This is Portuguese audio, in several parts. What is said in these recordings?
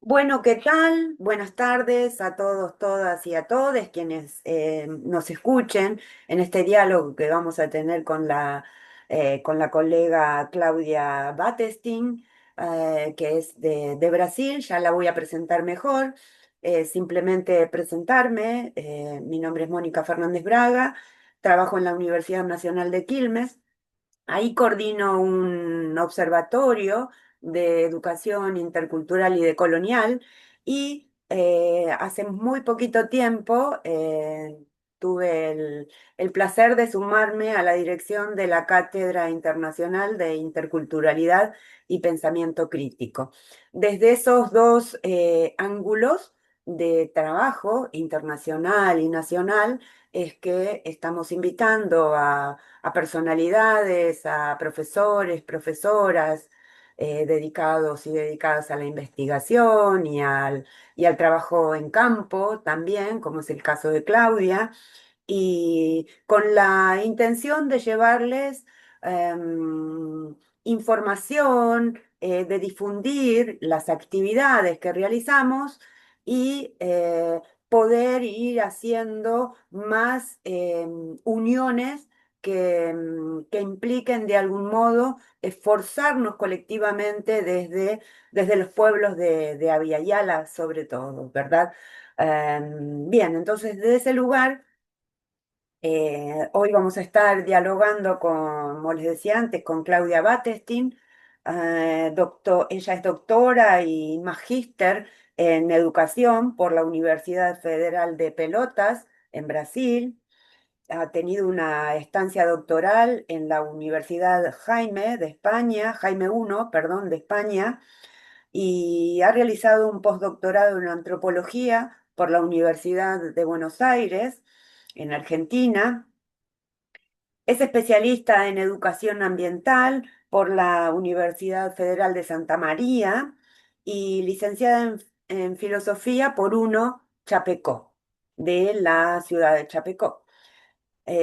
Bueno, ¿qué tal? Buenas tardes a todos, todas y a todos quienes nos escuchen en este diálogo que vamos a tener con la colega Claudia Battestin, que es de Brasil. Ya la voy a presentar mejor. Simplemente presentarme. Mi nombre es Mónica Fernández Braga, trabajo en la Universidad Nacional de Quilmes. Ahí coordino un observatorio de educación intercultural y decolonial y hace muy poquito tiempo tuve el placer de sumarme a la dirección de la Cátedra Internacional de Interculturalidad y Pensamiento Crítico. Desde esos dos ángulos de trabajo internacional y nacional es que estamos invitando a personalidades, a profesores, profesoras, dedicados y dedicadas a la investigación y al trabajo en campo también, como es el caso de Claudia, y con la intención de llevarles información, de difundir las actividades que realizamos y poder ir haciendo más uniones que impliquen de algún modo esforzarnos colectivamente desde los pueblos de Abya Yala, sobre todo, ¿verdad? Bien, entonces desde ese lugar hoy vamos a estar dialogando con, como les decía antes, con Claudia Battestin. Ella es doctora y magíster en educación por la Universidad Federal de Pelotas en Brasil. Ha tenido una estancia doctoral en la Universidad Jaime de España, Jaime I, perdón, de España, y ha realizado un postdoctorado en antropología por la Universidad de Buenos Aires, en Argentina. Es especialista en educación ambiental por la Universidad Federal de Santa María y licenciada en filosofía por UNO Chapecó, de la ciudad de Chapecó.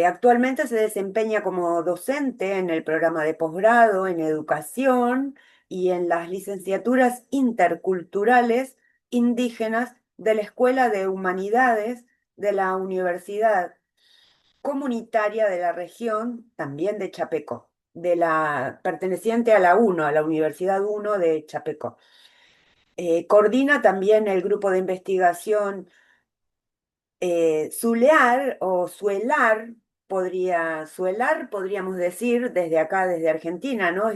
Actualmente se desempeña como docente en el programa de posgrado en educación y en las licenciaturas interculturales indígenas de la Escuela de Humanidades de la Universidad Comunitaria de la región, también de Chapecó, perteneciente a la UNO, a la Universidad UNO de Chapecó. Coordina también el grupo de investigación Zulear o Suelar, Suelar podríamos decir desde acá, desde Argentina, ¿no?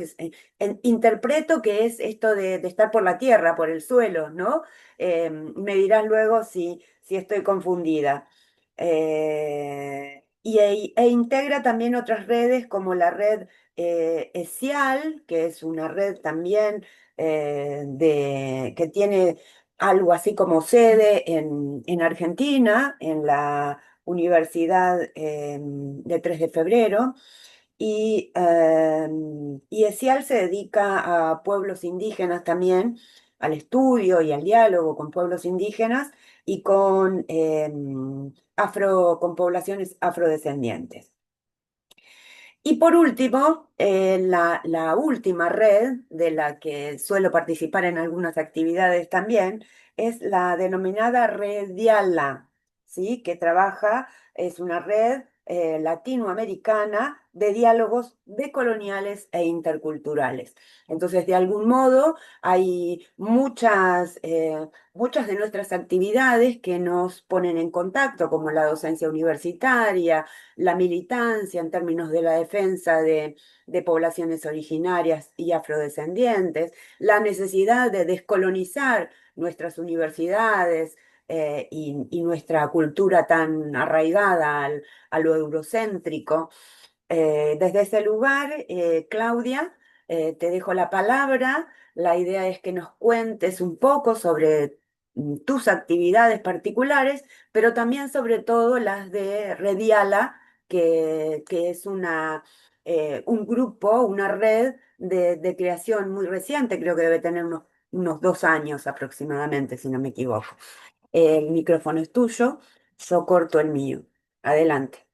Interpreto que es esto de estar por la tierra, por el suelo, ¿no? Me dirás luego si estoy confundida. E integra también otras redes como la red ESIAL, que es una red también que tiene algo así como sede en Argentina, en la Universidad de 3 de Febrero, y ESIAL se dedica a pueblos indígenas también, al estudio y al diálogo con pueblos indígenas y con poblaciones afrodescendientes. Y por último, la última red de la que suelo participar en algunas actividades también es la denominada Red Diala, ¿sí? Que trabaja, es una red latinoamericana de diálogos decoloniales e interculturales. Entonces, de algún modo, hay muchas de nuestras actividades que nos ponen en contacto, como la docencia universitaria, la militancia en términos de la defensa de poblaciones originarias y afrodescendientes, la necesidad de descolonizar nuestras universidades y nuestra cultura tan arraigada a lo eurocéntrico. Desde ese lugar, Claudia, te dejo la palabra. La idea es que nos cuentes un poco sobre tus actividades particulares, pero también sobre todo las de Rediala, que es un grupo, una red de creación muy reciente, creo que debe tener unos 2 años aproximadamente, si no me equivoco. El micrófono es tuyo, yo corto el mío. Adelante.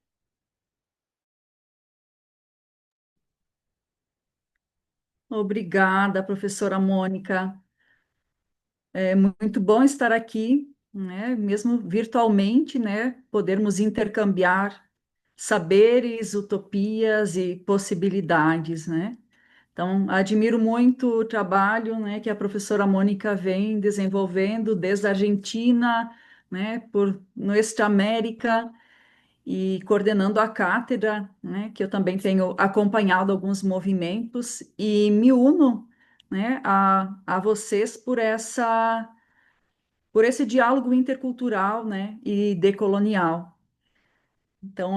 Obrigada, professora Mônica. É muito bom estar aqui, né? Mesmo virtualmente, né? Podermos intercambiar saberes, utopias e possibilidades, né? Então, admiro muito o trabalho, né, que a professora Mônica vem desenvolvendo desde a Argentina, né, por Nuestra América e coordenando a cátedra, né, que eu também tenho acompanhado alguns movimentos e me uno, né, a vocês por esse diálogo intercultural, né, e decolonial. Então,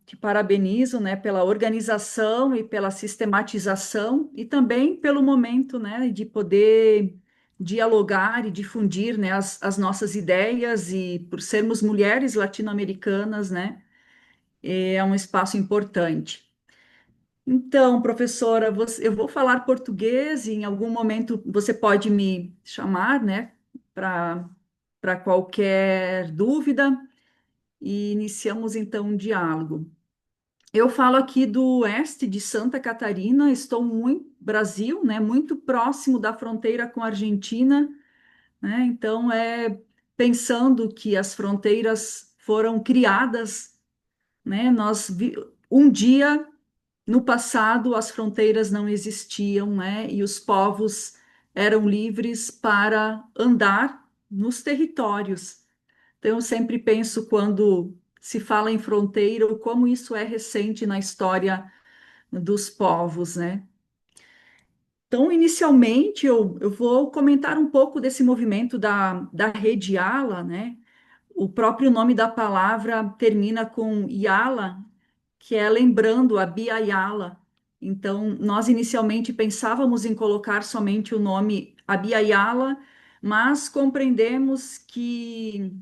te parabenizo, né, pela organização e pela sistematização e também pelo momento, né, de poder dialogar e difundir, né, as nossas ideias e por sermos mulheres latino-americanas, né, é um espaço importante. Então, professora, eu vou falar português e em algum momento você pode me chamar, né, para qualquer dúvida e iniciamos então um diálogo. Eu falo aqui do oeste de Santa Catarina, estou muito Brasil, né, muito próximo da fronteira com a Argentina, né? Então pensando que as fronteiras foram criadas, né? Um dia no passado as fronteiras não existiam, né? E os povos eram livres para andar nos territórios. Então eu sempre penso quando se fala em fronteira, o como isso é recente na história dos povos, né? Então, inicialmente, eu vou comentar um pouco desse movimento da rede Ala, né? O próprio nome da palavra termina com Yala, que é lembrando a Bia Yala. Então, nós inicialmente pensávamos em colocar somente o nome Abya Yala, mas compreendemos que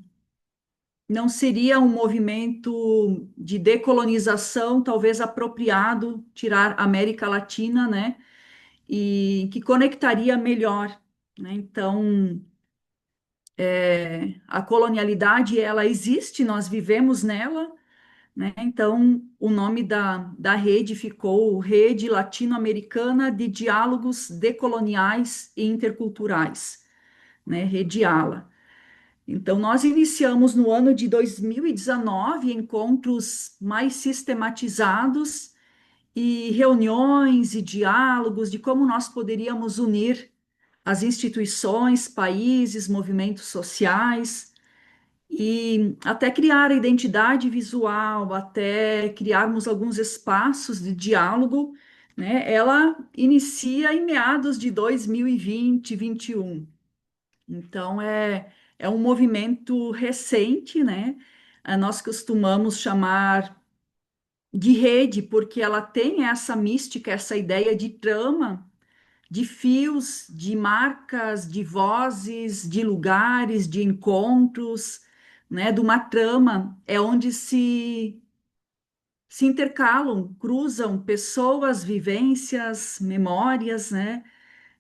não seria um movimento de decolonização, talvez apropriado tirar América Latina, né? E que conectaria melhor, né? Então, a colonialidade, ela existe, nós vivemos nela, né? Então, o nome da rede ficou Rede Latino-Americana de Diálogos Decoloniais e Interculturais, né? Rede ALA. Então, nós iniciamos no ano de 2019 encontros mais sistematizados e reuniões e diálogos de como nós poderíamos unir as instituições, países, movimentos sociais e até criar a identidade visual, até criarmos alguns espaços de diálogo, né? Ela inicia em meados de 2020, 21. Então, é um movimento recente, né? Nós costumamos chamar de rede, porque ela tem essa mística, essa ideia de trama, de fios, de marcas, de vozes, de lugares, de encontros, né? De uma trama, é onde se intercalam, cruzam pessoas, vivências, memórias, né?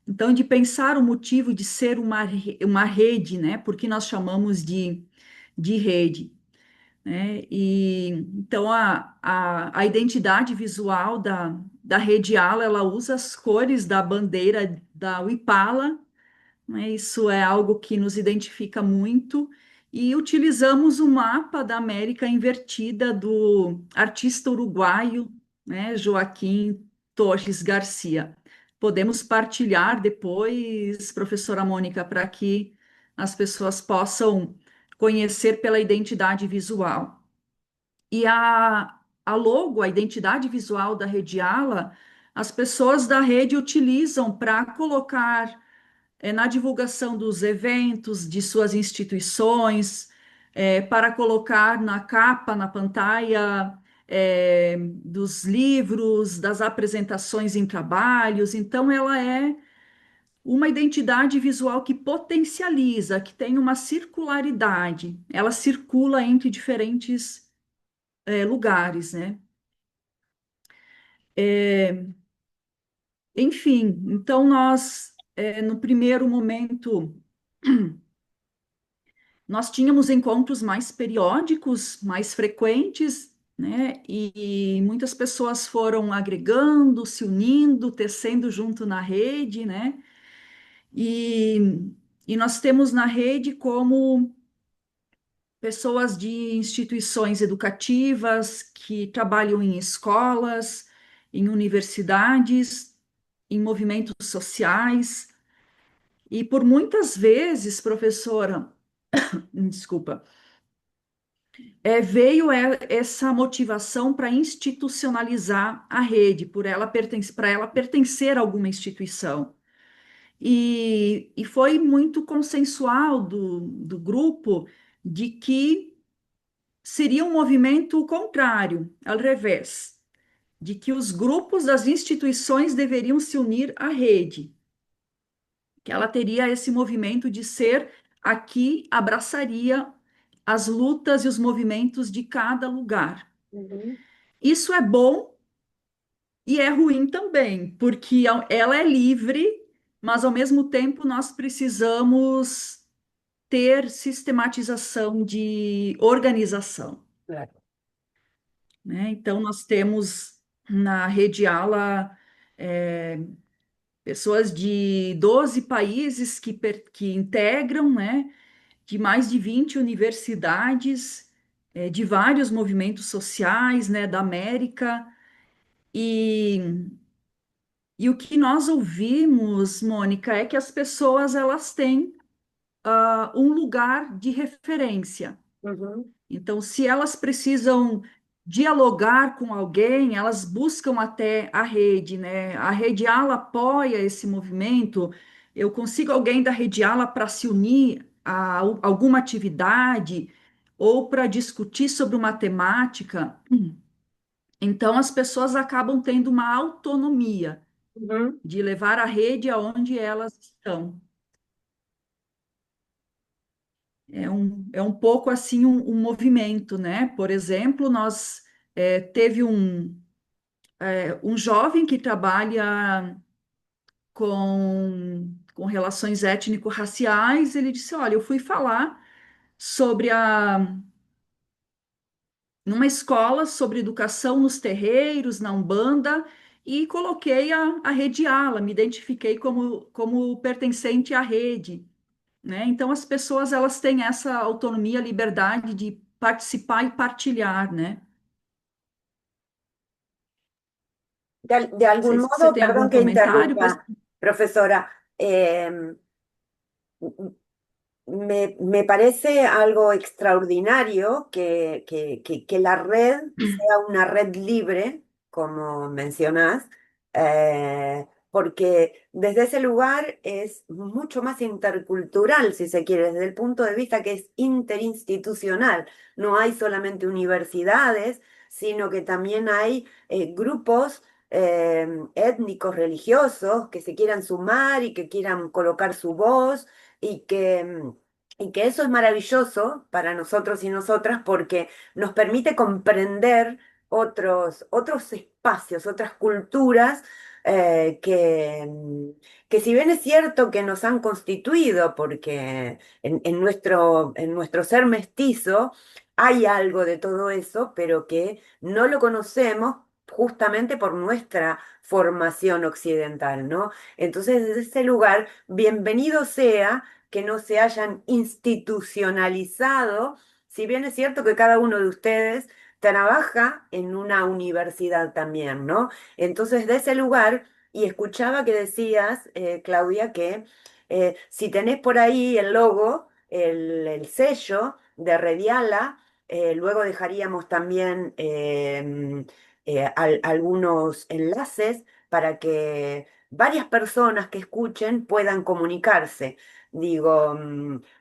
Então, de pensar o motivo de ser uma rede, né? Porque nós chamamos de rede, né? E então a identidade visual da rede Ala, ela usa as cores da bandeira da Wipala, né? Isso é algo que nos identifica muito. E utilizamos o mapa da América invertida do artista uruguaio, né, Joaquim Torres Garcia. Podemos partilhar depois, professora Mônica, para que as pessoas possam conhecer pela identidade visual. E a logo, a identidade visual da Rede Ala, as pessoas da rede utilizam para colocar na divulgação dos eventos, de suas instituições, para colocar na capa, na pantalha, dos livros, das apresentações em trabalhos. Então, ela é uma identidade visual que potencializa, que tem uma circularidade, ela circula entre diferentes lugares, né? Enfim, então nós, no primeiro momento, nós tínhamos encontros mais periódicos, mais frequentes, né? E muitas pessoas foram agregando, se unindo, tecendo junto na rede, né? E E nós temos na rede como pessoas de instituições educativas que trabalham em escolas, em universidades, em movimentos sociais. E por muitas vezes, professora, desculpa, veio essa motivação para institucionalizar a rede, para ela pertencer a alguma instituição. E foi muito consensual do grupo de que seria um movimento contrário, ao revés, de que os grupos das instituições deveriam se unir à rede, que ela teria esse movimento de ser aqui, abraçaria as lutas e os movimentos de cada lugar. Ujú, Isso é bom e é ruim também, porque ela é livre, mas ao mesmo tempo nós precisamos ter sistematização de organização, claro. né? Então, nós temos na Rede Ala pessoas de 12 países que integram, né? De mais de 20 universidades, de vários movimentos sociais, né? Da América. E, e o que nós ouvimos, Mônica, é que as pessoas elas têm um lugar de referência. Ujú, Então, se elas precisam dialogar com alguém, elas buscam até a rede, né? A Rede Ala apoia esse movimento. Eu consigo alguém da Rede Ala para se unir a alguma atividade ou para discutir sobre uma temática. Então, as pessoas acabam tendo uma autonomia ujú. de levar a rede aonde elas estão. É um pouco assim um movimento, né? Por exemplo, nós teve um jovem que trabalha com relações étnico-raciais. Ele disse: Olha, eu fui falar sobre numa escola sobre educação nos terreiros, na Umbanda, e coloquei a rede Ala, me identifiquei como pertencente à rede. Né? Então as pessoas elas têm essa autonomia, liberdade de participar e partilhar, né? De algún Você modo, tem algum perdón que comentário? interrumpa, profesora, me parece algo extraordinario que la red sea una red libre, como mencionás, porque desde ese lugar es mucho más intercultural, si se quiere, desde el punto de vista que es interinstitucional. No hay solamente universidades, sino que también hay grupos étnicos, religiosos, que se quieran sumar y que quieran colocar su voz y que eso es maravilloso para nosotros y nosotras porque nos permite comprender otros espacios, otras culturas que si bien es cierto que nos han constituido, porque en nuestro ser mestizo hay algo de todo eso, pero que no lo conocemos justamente por nuestra formación occidental, ¿no? Entonces, desde ese lugar, bienvenido sea que no se hayan institucionalizado, si bien es cierto que cada uno de ustedes trabaja en una universidad también, ¿no? Entonces, de ese lugar, y escuchaba que decías, Claudia, que si tenés por ahí el logo, el sello de Rediala, luego dejaríamos también algunos enlaces para que varias personas que escuchen puedan comunicarse. Digo,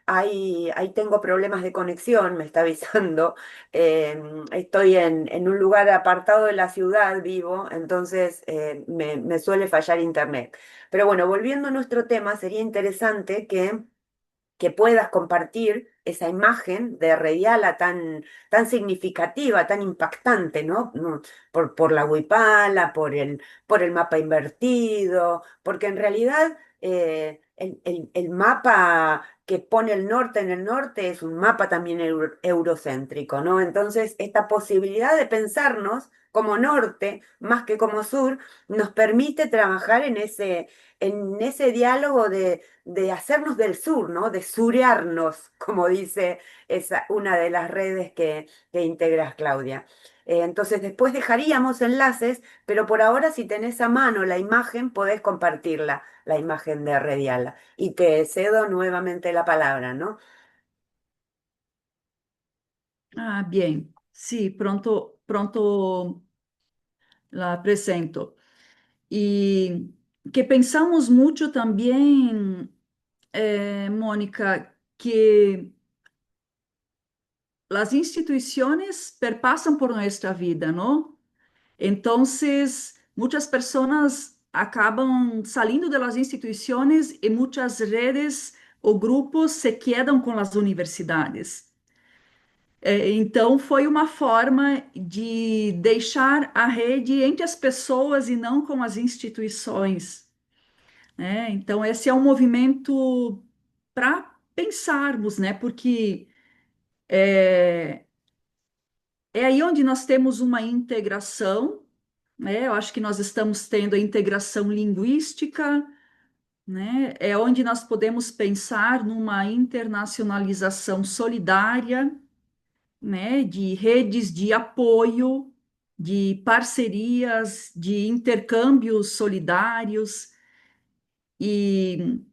ahí tengo problemas de conexión, me está avisando. Estoy en un lugar apartado de la ciudad, vivo, entonces me suele fallar internet. Pero bueno, volviendo a nuestro tema, sería interesante que puedas compartir esa imagen de Rediala tan significativa, tan impactante, ¿no? Por la huipala, por el mapa invertido, porque en realidad el mapa que pone el norte en el norte es un mapa también eurocéntrico, ¿no? Entonces, esta posibilidad de pensarnos como norte, más que como sur, nos permite trabajar en ese diálogo de hacernos del sur, ¿no? De surearnos, como dice una de las redes que integras, Claudia. Entonces después dejaríamos enlaces, pero por ahora si tenés a mano la imagen, podés compartirla, la imagen de Rediala. Y te cedo nuevamente la palabra, ¿no? Ah, bien. Sí, pronto, pronto la apresento. Y que pensamos mucho también, Mónica, que las instituciones perpasan por nuestra vida, ¿no? Entonces, muchas personas acaban saliendo de las instituciones y muchas redes o grupos se quedam com as universidades. Então, foi uma forma de deixar a rede entre as pessoas e não com as instituições, né? Então, esse é um movimento para pensarmos, né? Porque é aí onde nós temos uma integração, né? Eu acho que nós estamos tendo a integração linguística, né? É onde nós podemos pensar numa internacionalização solidária, né? De redes de apoio, de parcerias, de intercâmbios solidários e,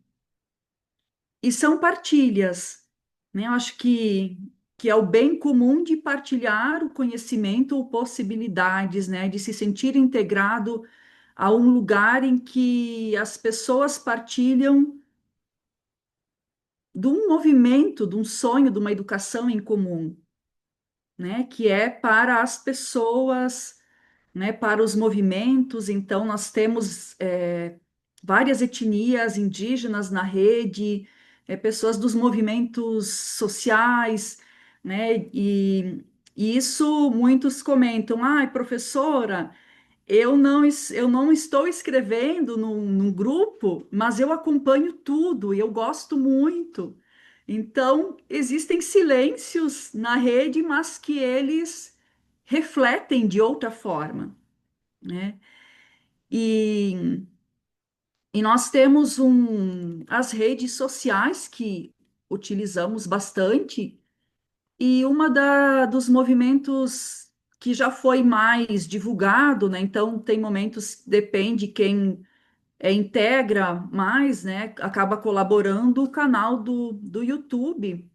e são partilhas, né? Eu acho que é o bem comum de partilhar o conhecimento ou possibilidades, né? De se sentir integrado a um lugar em que as pessoas partilham de um movimento, de um sonho, de uma educação em comum, né? Que é para as pessoas, né? Para os movimentos. Então, nós temos várias etnias indígenas na rede, pessoas dos movimentos sociais, né? E isso muitos comentam, ai, professora. Eu não estou escrevendo num grupo, mas eu acompanho tudo e eu gosto muito. Então, existem silêncios na rede, mas que eles refletem de outra forma, né? E, e nós temos as redes sociais que utilizamos bastante, e dos movimentos que já foi mais divulgado, né? Então, tem momentos, depende quem integra mais, né? Acaba colaborando o canal do YouTube.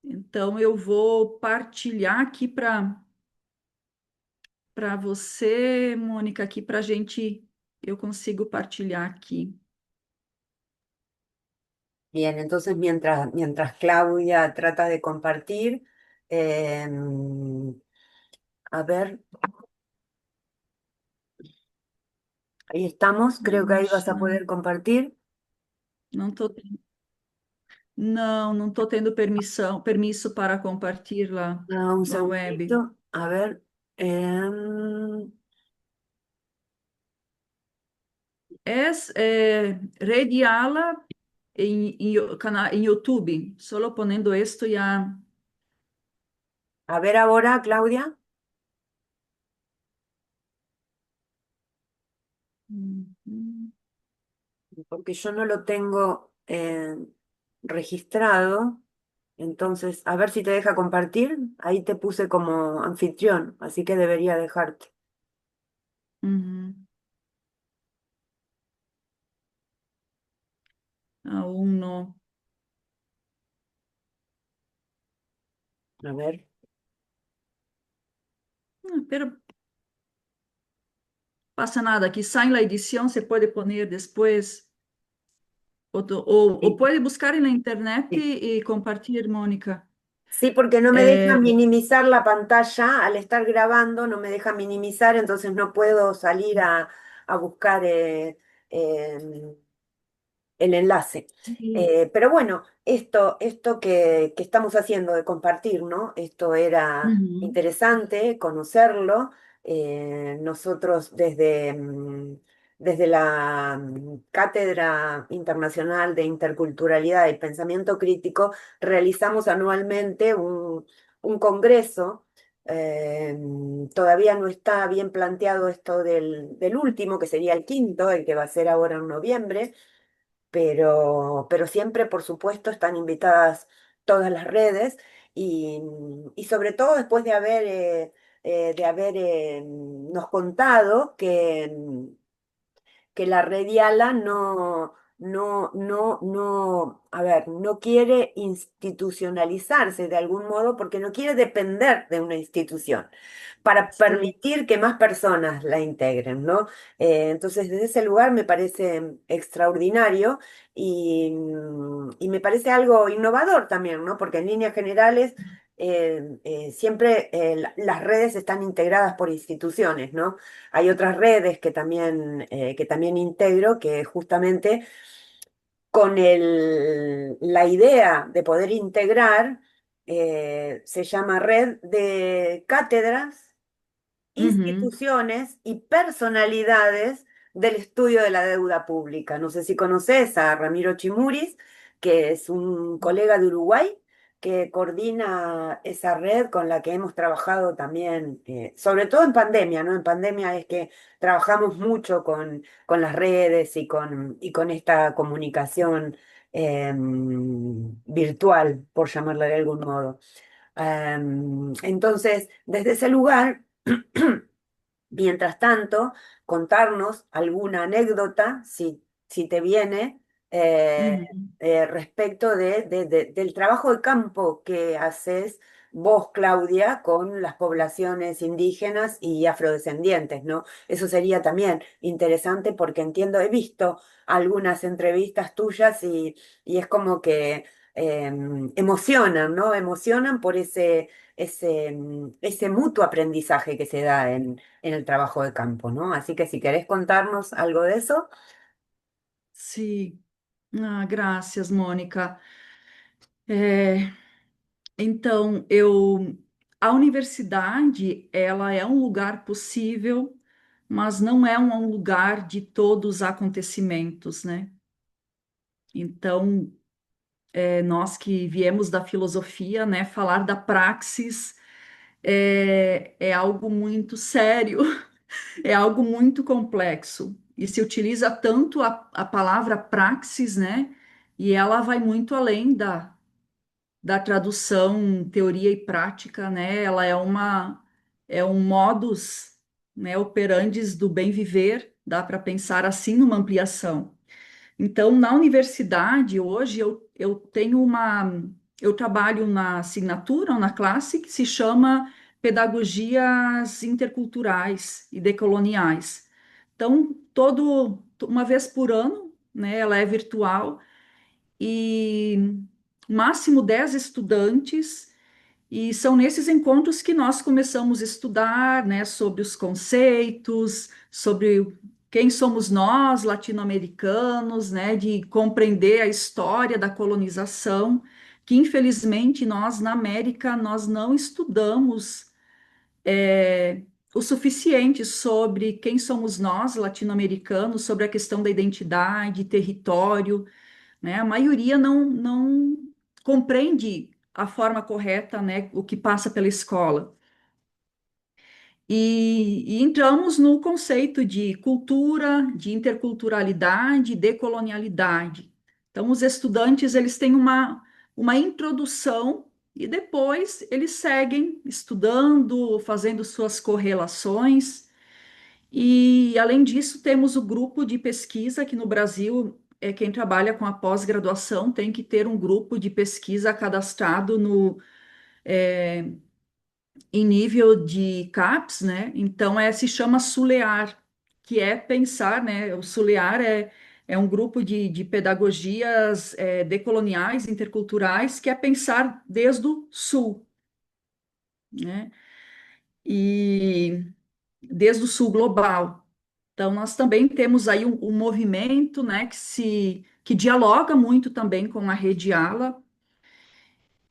Então, eu vou partilhar aqui para você, Mônica, aqui para a gente, eu consigo partilhar aqui. Bien, entonces mientras Claudia trata de compartir, em, a ver, ahí estamos, creo que ahí vas a Puxa, poder compartir. não tô, não tô tendo permisso para compartilhar Ah, un a web. segundito, a ver. em, Rediala em YouTube. Solo poniendo esto ya. a ver ahora, Claudia, Uhum. porque yo no lo tengo registrado. Entonces, a ver si te deja compartir. Ahí te puse como anfitrión, así que debería dejarte. Uhum. Aún no. A ver. Pero pasa nada. Aquí sai la edición, se puede poner después. O Sí, puede buscar en la internet sí. y compartir, Mónica. Sí, porque no me deja Eh, minimizar la pantalla al estar grabando, no me deja minimizar, entonces no puedo salir a buscar em, el enlace. sí. Pero bueno, esto que estamos haciendo de compartir, ¿no? Esto era Uhum. interesante conocerlo. Nosotros desde la Cátedra Internacional de Interculturalidad y Pensamiento Crítico realizamos anualmente un congreso Todavía no está bien planteado esto del último, que sería el quinto, el que va a ser ahora en noviembre, pero siempre, por supuesto, están invitadas todas las redes y sobre todo después de haber nos contado que la Rediala a ver, no quiere institucionalizarse de algún modo porque no quiere depender de una institución para Sim. permitir que más personas la integren, ¿no? Entonces, desde ese lugar me parece extraordinario y me parece algo innovador también, ¿no? Porque en líneas generales siempre las redes están integradas por instituciones, ¿no? Hay otras redes que también integro, que justamente con la idea de poder integrar, se llama Red de Cátedras, Uhum. instituciones y personalidades del estudio de la deuda pública. No sé si conoces a Ramiro Chimuris, que es un colega de Uruguay que coordina esa red con la que hemos trabajado también, sobre todo en pandemia, ¿no? En pandemia es que trabajamos mucho con las redes y con esta comunicación virtual, por llamarla de algún modo. Entonces, desde ese lugar, mientras tanto, contarnos alguna anécdota, si te viene, eh, Uhum. respecto del trabajo de campo que haces vos, Claudia, con las poblaciones indígenas y afrodescendientes, ¿no? Eso sería también interesante porque entiendo, he visto algunas entrevistas tuyas y es como que emocionan, ¿no? Emocionan por ese mutuo aprendizaje que se da en el trabajo de campo, ¿no? Así que si querés contarnos algo de eso. Sim. Ah, graças, Mônica. É, então, a universidade, ela é um lugar possível, mas não é um lugar de todos os acontecimentos, né? Então, nós que viemos da filosofia, né, falar da praxis é algo muito sério, é algo muito complexo. E se utiliza tanto a palavra praxis, né? E ela vai muito além da tradução teoria e prática, né? Ela é um modus, né, operandi do bem viver, dá para pensar assim numa ampliação. Então, na universidade, hoje, eu tenho eu trabalho na assinatura, ou na classe, que se chama Pedagogias Interculturais e Decoloniais. Então, uma vez por ano, né, ela é virtual, e máximo 10 estudantes, e são nesses encontros que nós começamos a estudar, né, sobre os conceitos, sobre quem somos nós, latino-americanos, né, de compreender a história da colonização, que infelizmente nós na América nós não estudamos o suficiente sobre quem somos nós, latino-americanos, sobre a questão da identidade, território, né? A maioria não compreende a forma correta, né, o que passa pela escola. E entramos no conceito de cultura, de interculturalidade, decolonialidade. Então, os estudantes eles têm uma introdução e depois eles seguem estudando, fazendo suas correlações. E, além disso, temos o grupo de pesquisa aqui no Brasil. Quem trabalha com a pós-graduação tem que ter um grupo de pesquisa cadastrado em nível de CAPES, né? Então, se chama SULEAR, que é pensar, né? O SULEAR é um grupo de pedagogias decoloniais, interculturais, que é pensar desde o Sul, né? E desde o Sul global. Então, nós também temos aí um movimento, né, que dialoga muito também com a Rede Ala,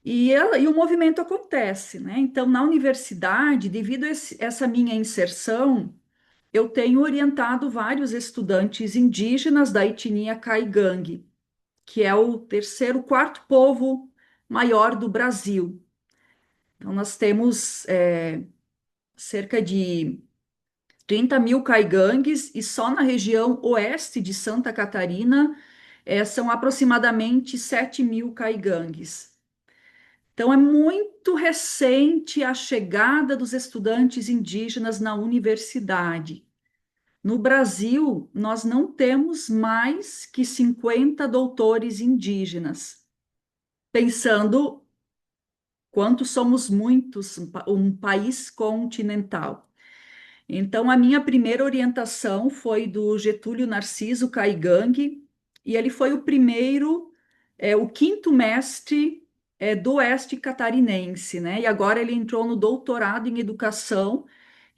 e o movimento acontece, né? Então, na universidade, devido a essa minha inserção, eu tenho orientado vários estudantes indígenas da etnia Caigangue, que é o terceiro, quarto povo maior do Brasil. Então, nós temos cerca de 30 mil caigangues e só na região oeste de Santa Catarina são aproximadamente 7 mil caigangues. Então, é muito recente a chegada dos estudantes indígenas na universidade. No Brasil, nós não temos mais que 50 doutores indígenas, pensando quanto somos muitos, um país continental. Então, a minha primeira orientação foi do Getúlio Narciso Caigangue, e ele foi o primeiro, o quinto mestre do Oeste Catarinense, né? E agora ele entrou no doutorado em educação,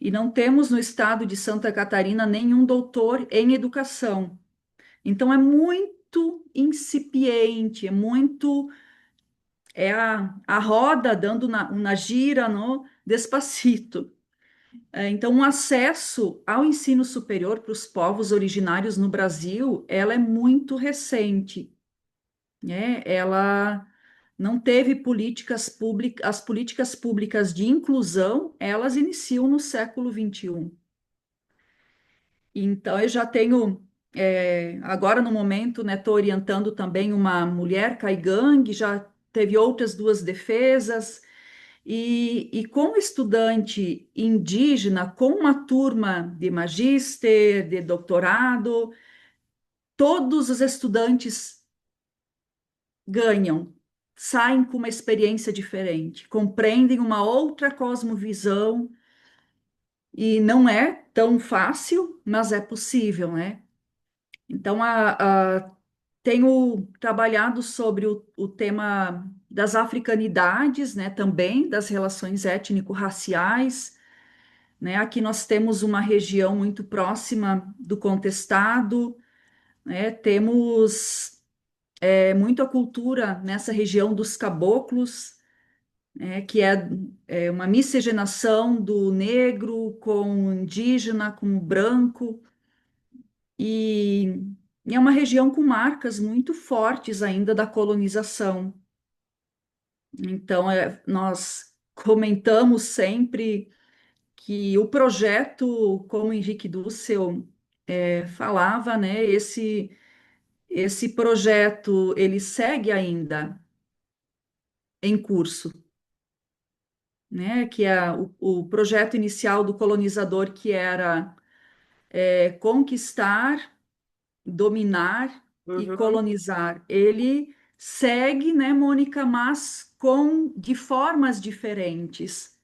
e não temos no estado de Santa Catarina nenhum doutor em educação. Então, é muito incipiente, a roda dando na gira, no despacito. Então, o acesso ao ensino superior para os povos originários no Brasil, ela é muito recente, né? Ela não teve políticas públicas, as políticas públicas de inclusão, elas iniciam no século XXI. Então, eu já tenho, agora no momento, né, estou orientando também uma mulher caigangue, já teve outras duas defesas, e com estudante indígena, com uma turma de magíster, de doutorado, todos os estudantes ganham, saem com uma experiência diferente, compreendem uma outra cosmovisão, e não é tão fácil, mas é possível, né? Então, tenho trabalhado sobre o tema das africanidades, né, também das relações étnico-raciais, né? Aqui nós temos uma região muito próxima do Contestado, né? Temos muita cultura nessa região dos caboclos, né? Que é uma miscigenação do negro com o indígena, com o branco, e, e é uma região com marcas muito fortes ainda da colonização. Então, nós comentamos sempre que o projeto, como Henrique Dussel falava, né, esse projeto ele segue ainda em curso, né, que é o projeto inicial do colonizador, que era conquistar, dominar e Uhum, colonizar. Ele segue, né, Mônica, mas de formas diferentes.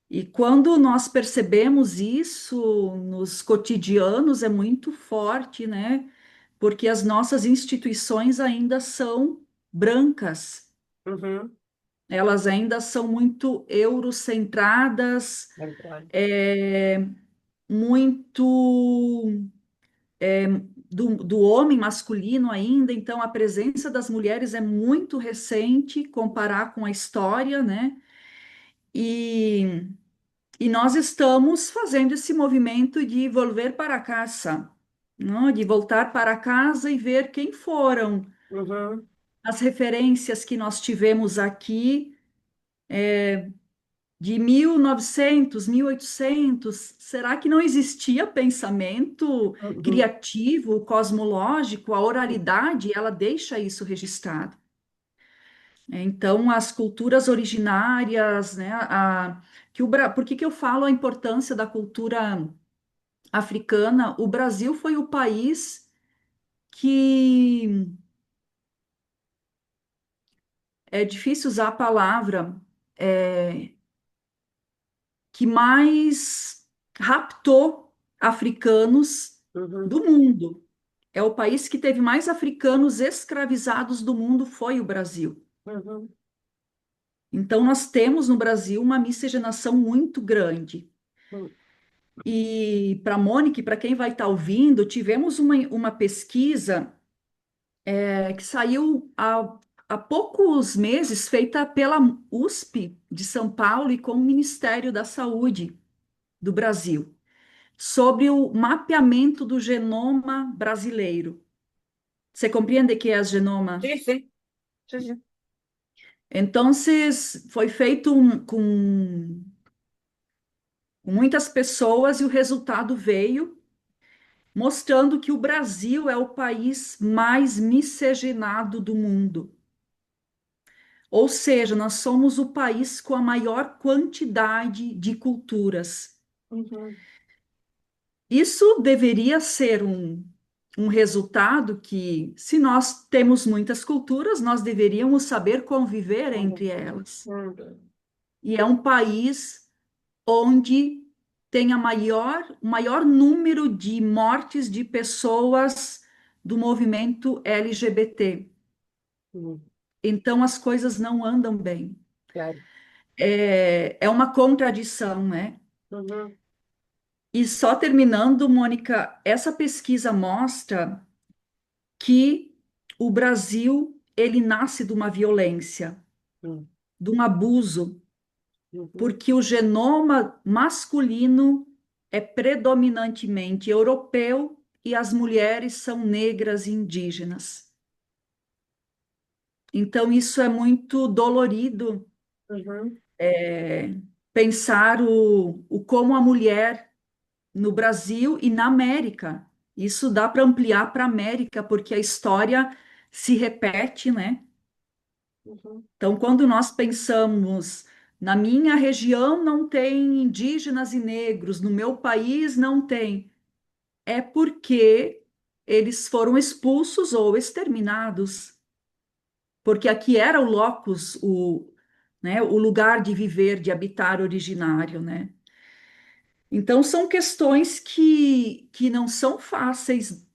E quando nós percebemos isso nos cotidianos, é muito forte, né? Porque as nossas instituições ainda são brancas, uhum. elas ainda são muito eurocentradas, Verdade. é, muito do homem masculino ainda, então a presença das mulheres é muito recente comparar com a história, né? E E nós estamos fazendo esse movimento de volver para casa, não? De voltar para casa e ver quem foram Uhum, as referências que nós tivemos aqui de 1900, 1800. Será que não existia pensamento uhum, criativo, cosmológico? A oralidade, ela deixa isso registrado. Então, as culturas originárias, né? Por que que eu falo a importância da cultura africana? O Brasil foi o país que é difícil usar a palavra, é, que mais raptou africanos uhum, do mundo. É o país que teve mais africanos escravizados do mundo, foi o Brasil. uhum, Então, nós temos no Brasil uma miscigenação muito grande. uhum, E para a Mônica, e para quem vai estar ouvindo, tivemos uma pesquisa que saiu há poucos meses, feita pela USP de São Paulo e com o Ministério da Saúde do Brasil, sobre o mapeamento do genoma brasileiro. Você compreende o que é o genoma? sí, sí, sí, sí. Então, foi feito com muitas pessoas e o resultado veio mostrando que o Brasil é o país mais miscigenado do mundo. Ou seja, nós somos o país com a maior quantidade de culturas. Uhum, Isso deveria ser um resultado que, se nós temos muitas culturas, nós deveríamos saber conviver uhum, entre elas. uhum, E é um país onde tem o maior número de mortes de pessoas do movimento LGBT. uhum, Então as coisas não andam bem. claro. É uma contradição, né? Uhum, E só terminando, Mônica, essa pesquisa mostra que o Brasil ele nasce de uma violência, uhum, de um abuso, uhum, porque o genoma masculino é predominantemente europeu e as mulheres são negras e indígenas. Então, isso é muito dolorido, uhum, pensar o como a mulher no Brasil e na América. Isso dá para ampliar para a América, porque a história se repete, né? uhum, Então, quando nós pensamos, na minha região não tem indígenas e negros, no meu país não tem, é porque eles foram expulsos ou exterminados, porque aqui era o locus, né, o lugar de viver, de habitar originário, né? Então, são questões que não são fáceis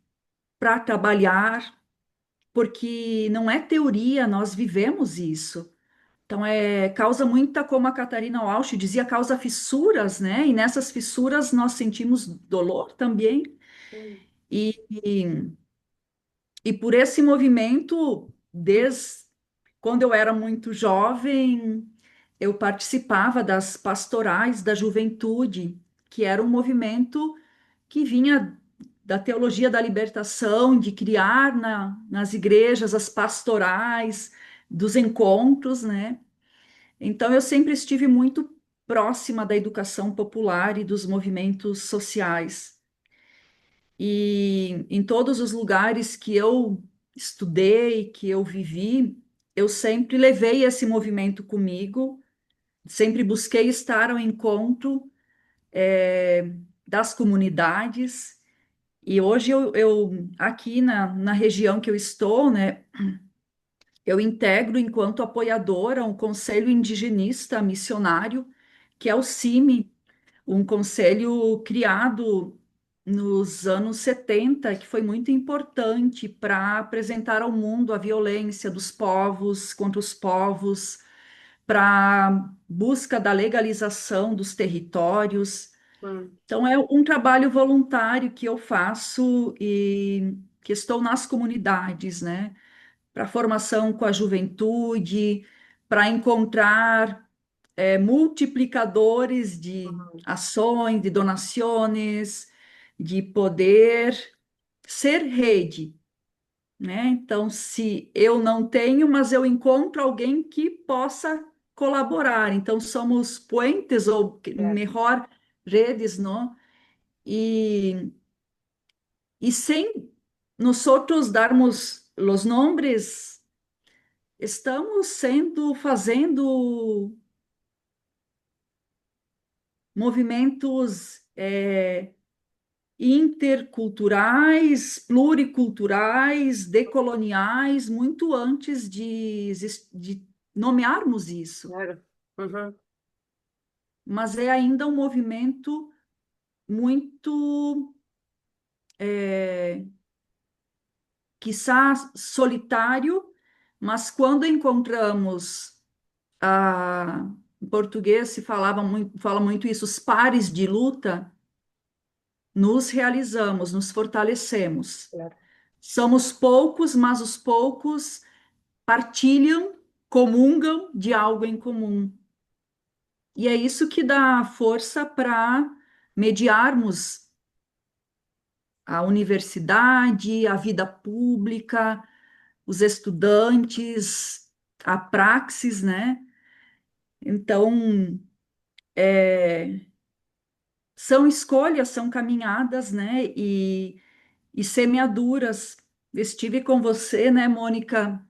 para trabalhar, porque não é teoria, nós vivemos isso. Então, causa muita, como a Catarina Walsh dizia, causa fissuras, né? E nessas fissuras nós sentimos dolor também. uhum, E, e, e por esse movimento, desde quando eu era muito jovem, eu participava das pastorais da juventude, que era um movimento que vinha da teologia da libertação, de criar nas igrejas as pastorais, dos encontros, né? Então, eu sempre estive muito próxima da educação popular e dos movimentos sociais. E em todos os lugares que eu estudei, que eu vivi, eu sempre levei esse movimento comigo, sempre busquei estar ao encontro, das comunidades. E hoje aqui na região que eu estou, né, eu integro enquanto apoiadora um conselho indigenista missionário, que é o CIMI, um conselho criado nos anos 70, que foi muito importante para apresentar ao mundo a violência dos povos contra os povos, para busca da legalização dos territórios. uhum, Então, é um trabalho voluntário que eu faço e que estou nas comunidades, né? Para formação com a juventude, para encontrar multiplicadores de uhum, ações, de donações, de poder ser rede, né? Então, se eu não tenho, mas eu encontro alguém que possa colaborar. Então, somos puentes ou claro. melhor redes, não? E, e sem nosotros darmos os nomes, estamos fazendo movimentos interculturais, pluriculturais, decoloniais, muito antes de nomearmos isso. Claro. Uhum, Mas é ainda um movimento muito, quiçá, solitário, mas quando encontramos em português fala muito isso, os pares de luta, nos realizamos, nos fortalecemos. claro. Somos poucos, mas os poucos partilham, comungam de algo em comum. E é isso que dá força para mediarmos a universidade, a vida pública, os estudantes. a praxis, né? Então, é, são escolhas, são caminhadas, né? E semeaduras. Estive com você, né, Mônica,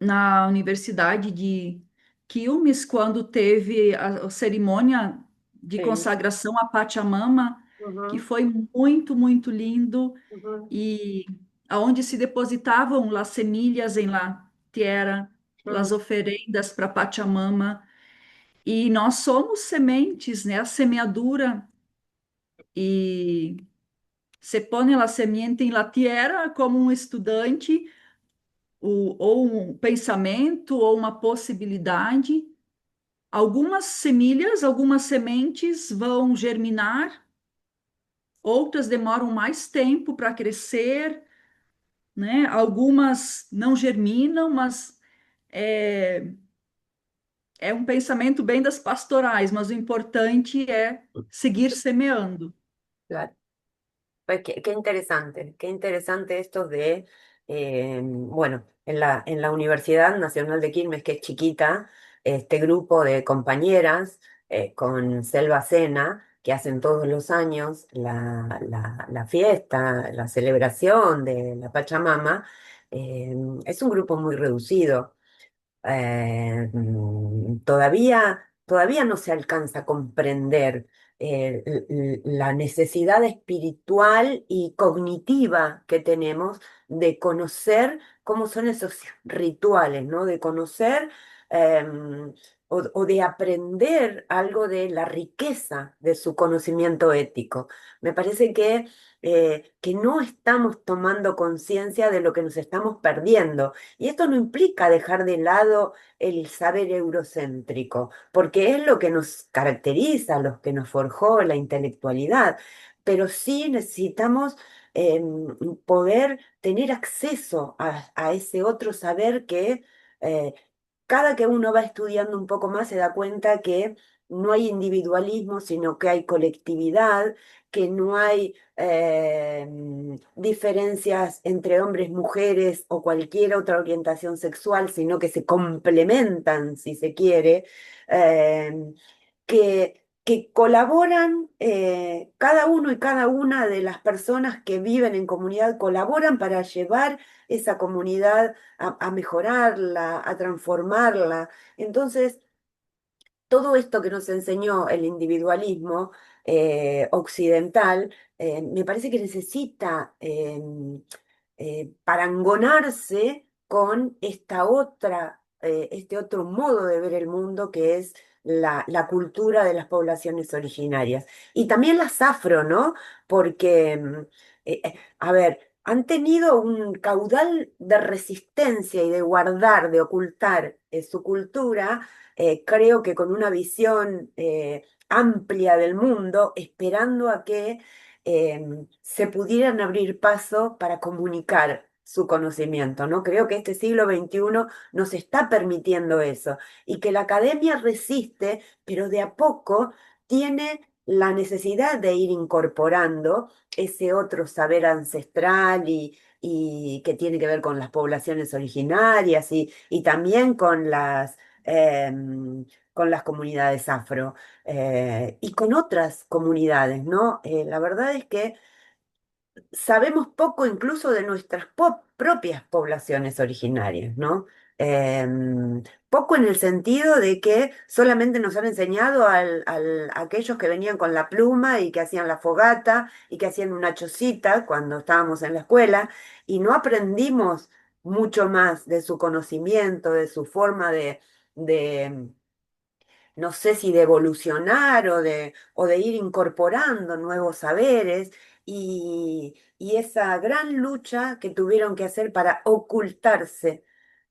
na Universidade de Quilmes, quando teve a cerimônia de Sí. consagração à Pachamama, que Ujú, foi muito, muito lindo, ujú, e aonde se depositavam las semillas em la tierra, las ujú. oferendas para Pachamama, e nós somos sementes, né? A semeadura, e se põe la semente em la tierra como um estudante, ou um pensamento, ou uma possibilidade. Algumas semilhas, algumas sementes vão germinar, outras demoram mais tempo para crescer, né? Algumas não germinam, mas é, é um pensamento bem das pastorais, mas o importante é seguir semeando. Claro. Pues qué interesante esto de, bueno, en la Universidad Nacional de Quilmes, que es chiquita, este grupo de compañeras con Selva Cena, que hacen todos los años la fiesta, la celebración de la Pachamama, es un grupo muy reducido. Todavía no se alcanza a comprender la necesidad espiritual y cognitiva que tenemos de conocer cómo son esos rituales, ¿no? De conocer o de aprender algo de la riqueza de su conocimiento ético. Me parece que no estamos tomando conciencia de lo que nos estamos perdiendo. Y esto no implica dejar de lado el saber eurocéntrico, porque es lo que nos caracteriza, lo que nos forjó la intelectualidad, pero sí necesitamos poder tener acceso a ese otro saber que eh, cada que uno va estudiando un poco más se da cuenta que no hay individualismo, sino que hay colectividad, que no hay diferencias entre hombres, mujeres o cualquier otra orientación sexual, sino que se complementan, si se quiere, que colaboran, cada uno y cada una de las personas que viven en comunidad colaboran para llevar esa comunidad a mejorarla, a transformarla. Entonces, todo esto que nos enseñó el individualismo occidental, me parece que necesita parangonarse con este otro modo de ver el mundo que es la cultura de las poblaciones originarias. Y también las afro, ¿no? Porque, a ver, han tenido un caudal de resistencia y de guardar, de ocultar su cultura, creo que con una visión amplia del mundo, esperando a que se pudieran abrir paso para comunicar su conocimiento, ¿no? Creo que este siglo XXI nos está permitiendo eso y que la academia resiste, pero de a poco tiene la necesidad de ir incorporando ese otro saber ancestral y que tiene que ver con las poblaciones originarias y también con las comunidades afro y con otras comunidades, ¿no? La verdad es que sabemos poco incluso de nuestras propias poblaciones originarias, ¿no? Poco en el sentido de que solamente nos han enseñado a aquellos que venían con la pluma y que hacían la fogata y que hacían una chocita cuando estábamos en la escuela y no aprendimos mucho más de su conocimiento, de su forma de no sé si de evolucionar o de ir incorporando nuevos saberes y esa gran lucha que tuvieron que hacer para ocultarse.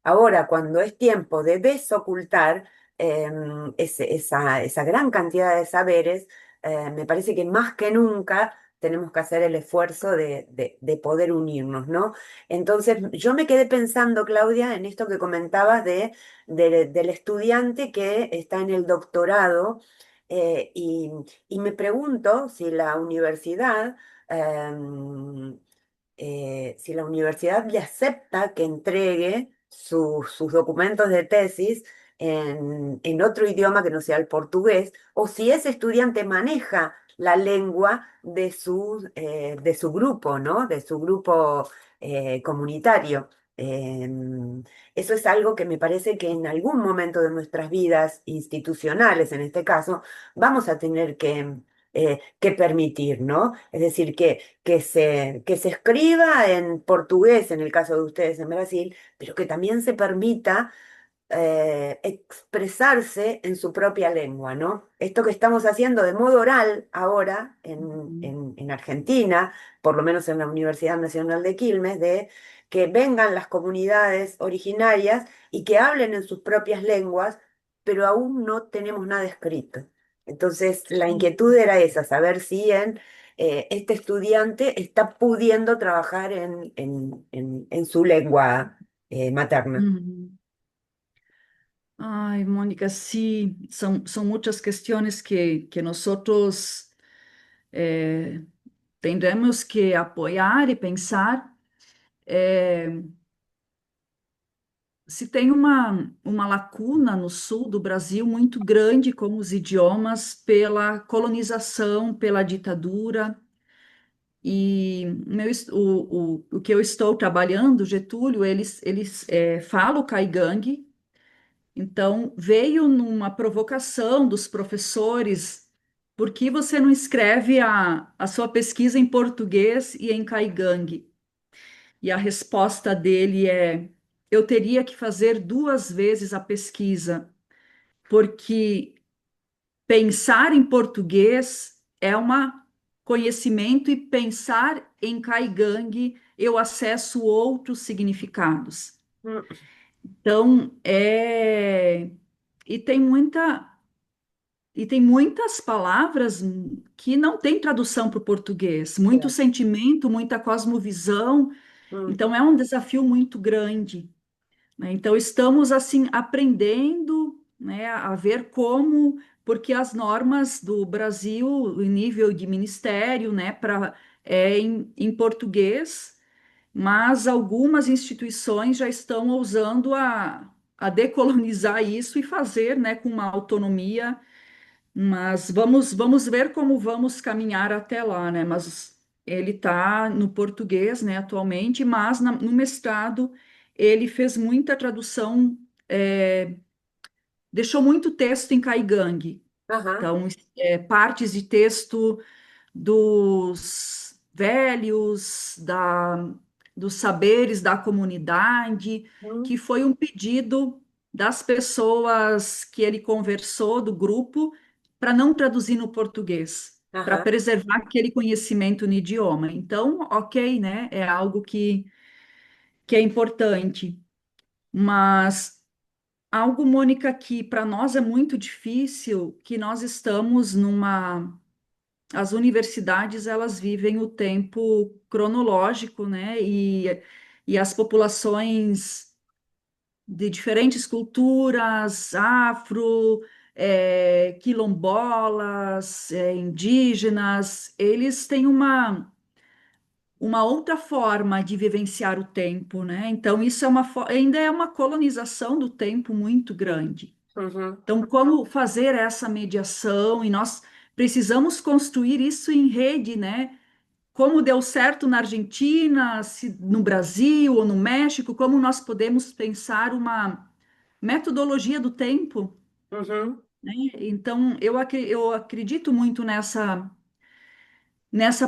Ahora, cuando es tiempo de desocultar esa gran cantidad de saberes, me parece que más que nunca tenemos que hacer el esfuerzo de poder unirnos, ¿no? Entonces, yo me quedé pensando, Claudia, en esto que comentabas del estudiante que está en el doctorado y me pregunto em, si la universidad le acepta que entregue sus documentos de tesis en otro idioma que no sea el portugués, o si ese estudiante maneja la lengua de su grupo, ¿no? De su grupo comunitario. Eso es algo que me parece que en algún momento de nuestras vidas institucionales, en este caso, vamos a tener que permitir, ¿no? Es decir, que se escriba en portugués, en el caso de ustedes en Brasil, pero que también se permita expresarse en su propia lengua, ¿no? Esto que estamos haciendo de modo oral ahora en Argentina, por lo menos en la Universidad Nacional de Quilmes, de que vengan las comunidades originarias y que hablen en sus propias lenguas, pero aún no tenemos nada escrito. Entonces, la inquietud era esa, saber si este estudiante está pudiendo trabajar en su lengua materna. Uhum. Ai, Mônica, sí, son muchas cuestiones que nosotros tendremos que apoiar e pensar. Eh, Se tem uma lacuna no sul do Brasil muito grande com os idiomas pela colonização, pela ditadura. E o que eu estou trabalhando, Getúlio, eles falam o caigangue. Então, veio numa provocação dos professores, por que você não escreve a sua pesquisa em português e em caigangue? E a resposta dele é: eu teria que fazer duas vezes a pesquisa, porque pensar em português é um conhecimento e pensar em caigangue eu acesso outros significados. Mm, Então, e tem muitas palavras que não têm tradução para o português, muito claro. sentimento, muita cosmovisão. Mm, Então, é um desafio muito grande, né? Então, estamos assim aprendendo, né, a ver como, porque as normas do Brasil, em nível de ministério, né, em português, mas algumas instituições já estão ousando a decolonizar isso e fazer, né, com uma autonomia, mas vamos ver como vamos caminhar até lá, né? Mas ele está no português, né, atualmente, mas no mestrado ele fez muita tradução, deixou muito texto em caigangue. ajá. Então, partes de texto dos velhos, dos saberes da comunidade, Mm, que foi um pedido das pessoas que ele conversou, do grupo, para não traduzir no português, para ajá. preservar aquele conhecimento no idioma. Então, ok, né? É algo que é importante. Mas algo, Mônica, que para nós é muito difícil, que nós estamos numa as universidades elas vivem o tempo cronológico, né? E as populações de diferentes culturas, afro, quilombolas, indígenas, eles têm uma outra forma de vivenciar o tempo, né? Então, isso ainda é uma colonização do tempo muito grande. Ujú, Então, como fazer essa mediação? E nós precisamos construir isso em rede, né? Como deu certo na Argentina, no Brasil ou no México, como nós podemos pensar uma metodologia do tempo, ujú, né? Então, eu acredito muito nessa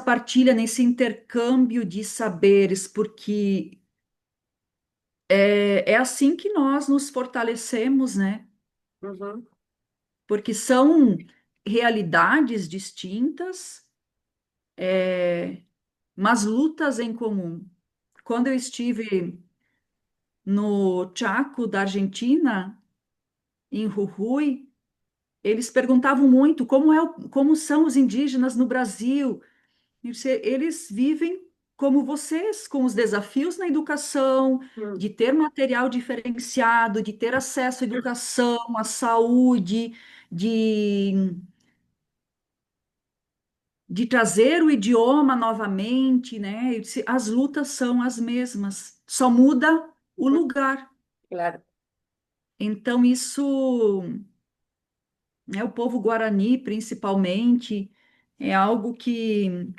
partilha, nesse intercâmbio de saberes, porque é assim que nós nos fortalecemos, né? ujú, Porque são realidades distintas, mas lutas em comum. Quando eu estive no Chaco da Argentina, em Jujuy, eles perguntavam muito como são os indígenas no Brasil. Eles vivem como vocês, com os desafios na educação, mm, de ter material diferenciado, de ter acesso à educação, à saúde, de, de trazer o idioma novamente, né? As lutas são as mesmas, só muda o lugar. claro. Então, isso, né, o povo guarani, principalmente, é algo que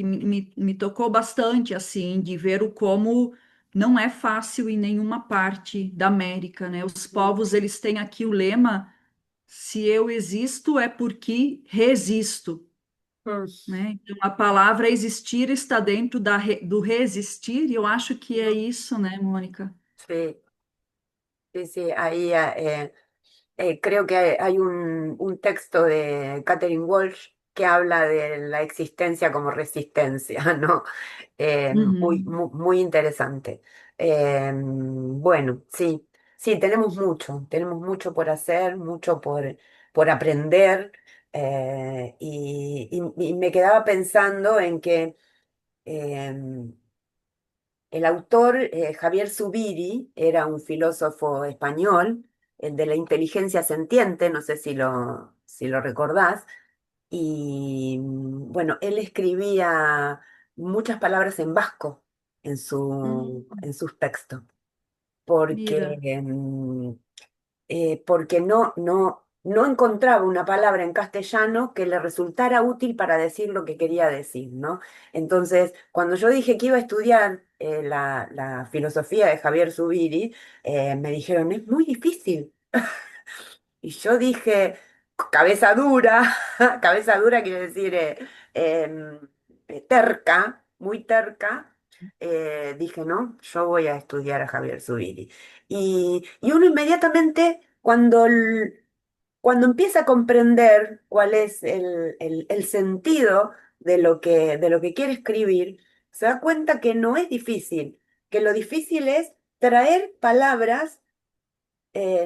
me tocou bastante, assim, de ver o como não é fácil em nenhuma parte da América, né? Os povos, eles têm aqui o lema, se eu existo é porque resisto, Mm, né? Então, a palavra existir está dentro do resistir, e eu acho que é isso, né, Mônica? sí, sí, sí, ahí creo que hay un texto de Catherine Walsh que habla de la existencia como resistencia, ¿no? Uhum, Muy interesante. Bueno, sí, sí, tenemos mucho por hacer, mucho por aprender, y me quedaba pensando en que em, el autor, Javier Zubiri, era un filósofo español, el de la inteligencia sentiente, no sé si lo recordás, y bueno, él escribía muchas palabras en vasco en sus textos, porque, mira, porque no encontraba una palabra en castellano que le resultara útil para decir lo que quería decir, ¿no? Entonces, cuando yo dije que iba a estudiar la filosofía de Javier Zubiri, me dijeron, es muy difícil. Y yo dije, cabeza dura, cabeza dura quiere decir em, terca, muy terca. Dije, no, yo voy a estudiar a Javier Zubiri. Y uno inmediatamente, cuando empieza a comprender cuál es el sentido de lo que quiere escribir, se da cuenta que no es difícil, que lo difícil es traer palabras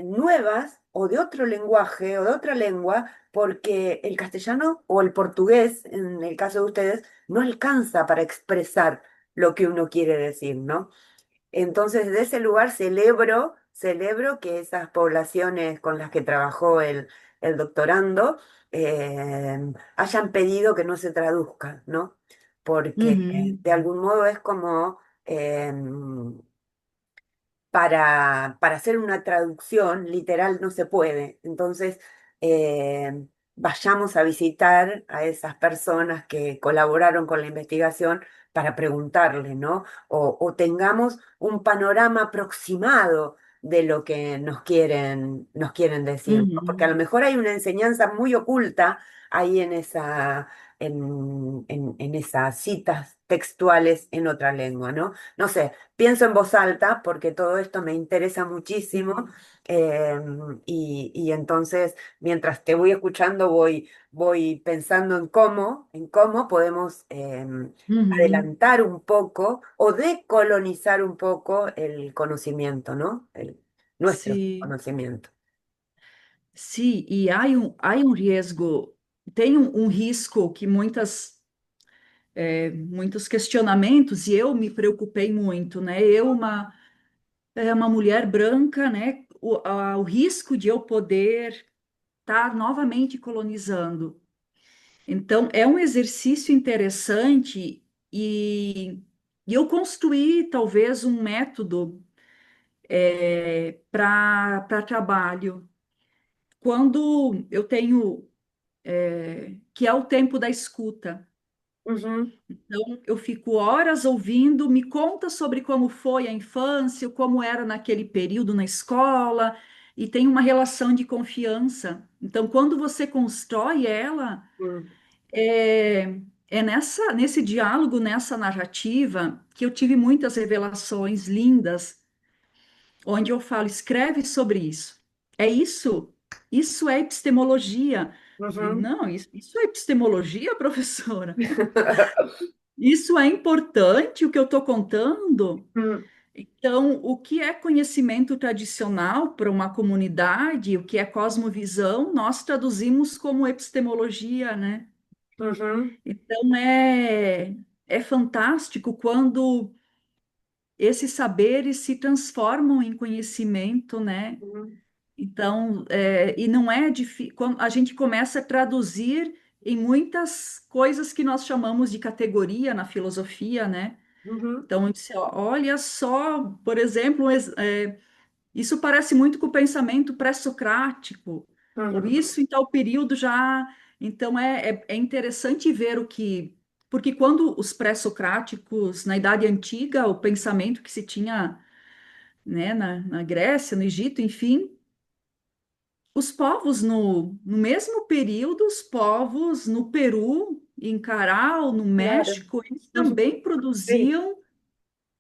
nuevas o de otro lenguaje o de otra lengua, porque el castellano o el portugués, en el caso de ustedes, no alcanza para expresar lo que uno quiere decir, ¿no? Entonces, de ese lugar celebro que esas poblaciones con las que trabajó el doctorando hayan pedido que no se traduzca, ¿no? Porque uhum, de algún modo es como para hacer una traducción literal no se puede. Entonces, vayamos a visitar a esas personas que colaboraron con la investigación para preguntarle, ¿no? O tengamos un panorama aproximado de lo que nos quieren decir, ¿no? Porque a lo uhum, mejor hay una enseñanza muy oculta ahí en esas citas textuales en otra lengua, ¿no? No sé, pienso en voz alta porque todo esto me interesa muchísimo, eh, y entonces mientras te voy escuchando voy pensando en cómo podemos uhum. adelantar un poco o decolonizar un poco el conocimiento, ¿no? Nuestro Sim, conocimiento. sim, e há um risco, tem um risco que muitos questionamentos, e eu me preocupei muito, né? Eu, uma mulher branca, né? O risco de eu poder estar novamente colonizando. Então, é um exercício interessante e eu construí talvez um método para trabalho. Quando eu tenho, que é o tempo da escuta. Ujú, Então, eu fico horas ouvindo, me conta sobre como foi a infância, como era naquele período na escola, e tem uma relação de confiança. Então, quando você constrói ela, mm, é nesse diálogo, nessa narrativa, que eu tive muitas revelações lindas, onde eu falo, escreve sobre isso. É isso? Isso é epistemologia. Digo, ujú. não, isso é epistemologia, professora? Isso é importante, o que eu estou contando? Mm, Então, o que é conhecimento tradicional para uma comunidade, o que é cosmovisão, nós traduzimos como epistemologia, né? ujú, Então, é fantástico quando esses saberes se transformam em conhecimento, né? ujú, Então, e não é difícil, a gente começa a traduzir em muitas coisas que nós chamamos de categoria na filosofia, né? ujú, Então, eu disse, ó, olha só, por exemplo, Isso parece muito com o pensamento pré-socrático. Por Ujú. isso, em tal período já. Então, é interessante ver o que. Porque quando os pré-socráticos, na Idade Antiga, o pensamento que se tinha, né, na Grécia, no Egito, enfim, os povos no mesmo período, os povos no Peru, em Caral, no Claro. México, eles Ujú. também Sí. produziam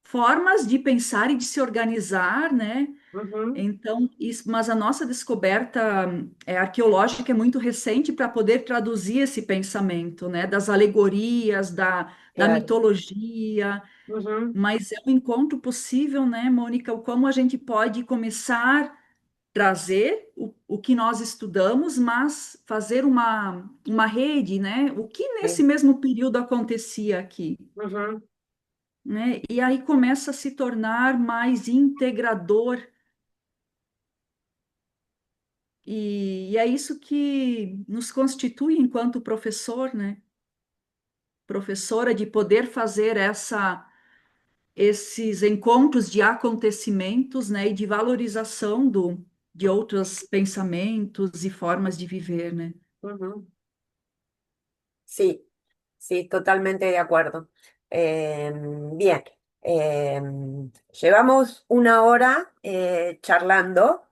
formas de pensar e de se organizar, né? Ujú. Então, isso, mas a nossa descoberta arqueológica é muito recente para poder traduzir esse pensamento, né? Das alegorias, da Claro. mitologia, Ujú. mas é um encontro possível, né, Mônica? O como a gente pode começar a trazer o que nós estudamos, mas fazer uma rede, né? O que nesse Sí. mesmo período acontecia aqui, Ujú. né? E aí começa a se tornar mais integrador. E é isso que nos constitui enquanto professor, né? Professora, de poder fazer esses encontros de acontecimentos, né? E de valorização de outros pensamentos e formas de viver, né? Ujú. Sí. Sí, totalmente de acuerdo. Bien, llevamos una hora charlando.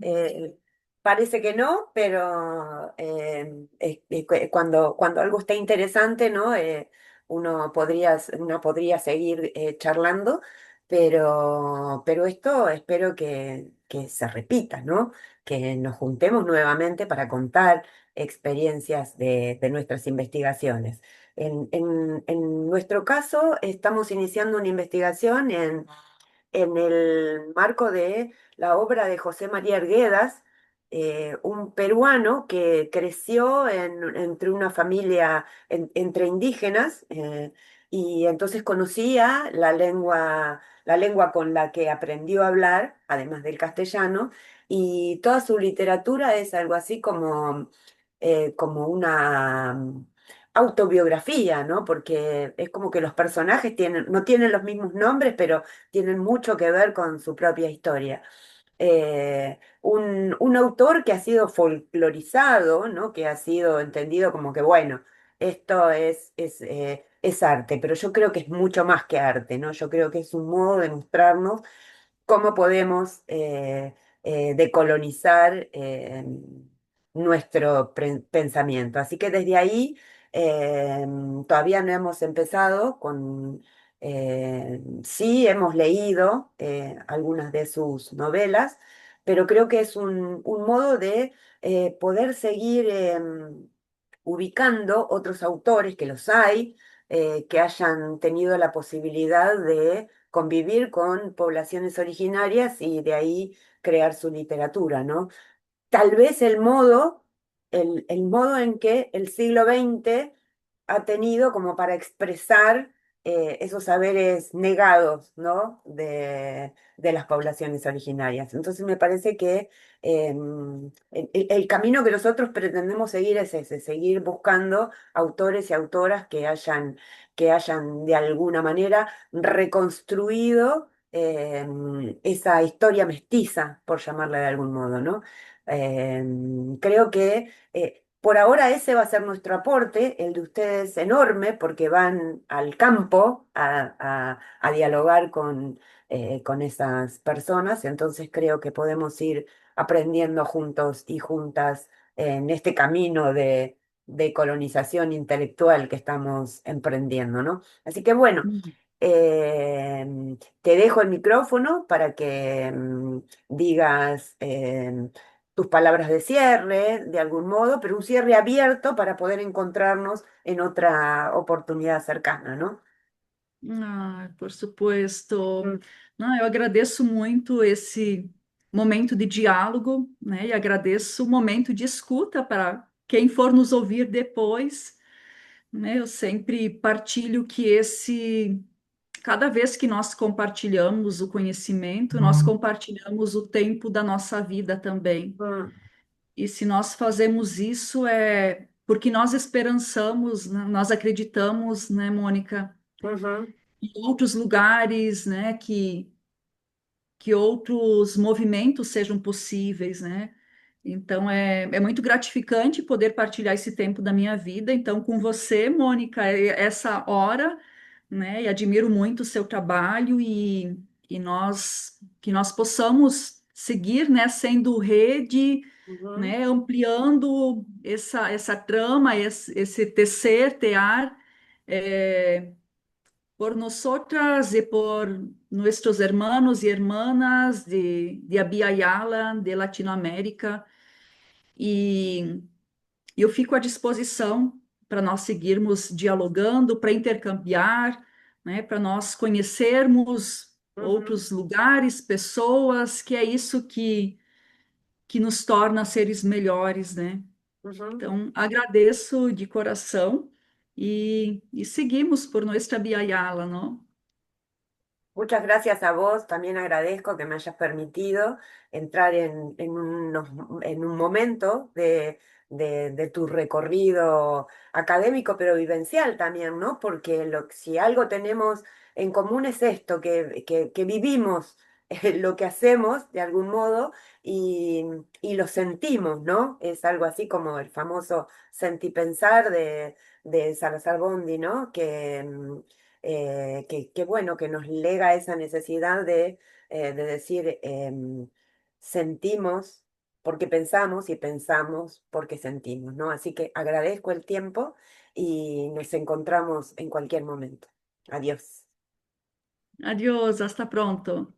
Parece que no, pero cuando algo está interesante, ¿no? Uno podría seguir charlando, pero esto espero que se repita, ¿no? Que nos juntemos nuevamente para contar experiencias de nuestras investigaciones. En nuestro caso, estamos iniciando una investigación en el marco de la obra de José María Arguedas, un peruano que creció entre una familia entre indígenas, y entonces conocía la lengua con la que aprendió a hablar, además del castellano, y toda su literatura es algo así como una autobiografía, ¿no? Porque es como que los personajes no tienen los mismos nombres, pero tienen mucho que ver con su propia historia. Un autor que ha sido folclorizado, ¿no? Que ha sido entendido como que, bueno, esto es arte, pero yo creo que es mucho más que arte, ¿no? Yo creo que es un modo de mostrarnos cómo podemos decolonizar nuestro pensamiento. Así que desde ahí eh, todavía no hemos empezado sí hemos leído algunas de sus novelas, pero creo que es un modo de poder seguir ubicando otros autores, que los hay, que hayan tenido la posibilidad de convivir con poblaciones originarias y de ahí crear su literatura, ¿no? Tal vez el modo en que el siglo XX ha tenido como para expresar esos saberes negados, ¿no? De las poblaciones originarias. Entonces me parece que el camino que nosotros pretendemos seguir es ese, seguir buscando autores y autoras que hayan de alguna manera reconstruido esa historia mestiza, por llamarla de algún modo, ¿no? Creo que por ahora ese va a ser nuestro aporte, el de ustedes enorme, porque van al campo a dialogar con esas personas, entonces creo que podemos ir aprendiendo juntos y juntas en este camino de colonización intelectual que estamos emprendiendo, ¿no? Así que bueno. Te dejo el micrófono para que digas tus palabras de cierre, de algún modo, pero un cierre abierto para poder encontrarnos en otra oportunidad cercana, ¿no? Ah, por supuesto. Mm. Não, eu agradeço muito esse momento de diálogo, né? E agradeço o momento de escuta para quem for nos ouvir depois, né? Eu sempre partilho que cada vez que nós compartilhamos o conhecimento, nós compartilhamos o tempo da nossa vida também. Mm. E se nós fazemos isso é porque nós esperançamos, né? Nós acreditamos, né, Mônica? Ujú. Em outros lugares, né, que que outros movimentos sejam possíveis, né? Então é muito gratificante poder partilhar esse tempo da minha vida. Então, com você, Mônica, essa hora, né? E admiro muito o seu trabalho e nós que nós possamos seguir, né? Sendo rede, Ujú, né? Ampliando essa trama, esse tecer, tear. Por nosotras y por nuestros hermanos y hermanas de Abya Yala, de Latinoamérica, e eu fico à disposição para nós seguirmos dialogando, para intercambiar, né, para nós conhecermos ujú, outros lugares, pessoas, que é isso que nos torna seres melhores, né? ujú. Então, agradeço de coração e seguimos por nuestra Abya Yala, não? Muchas gracias a vos, también agradezco que me hayas permitido entrar en un momento de tu recorrido académico, pero vivencial también, ¿no? Porque si algo tenemos en común es esto, que vivimos lo que hacemos de algún modo y lo sentimos, ¿no? Es algo así como el famoso sentipensar de Salazar Bondi, ¿no? Que bueno, que nos lega esa necesidad de decir, sentimos porque pensamos y pensamos porque sentimos, ¿no? Así que agradezco el tiempo y nos encontramos en cualquier momento. Adiós. Adiós, hasta pronto.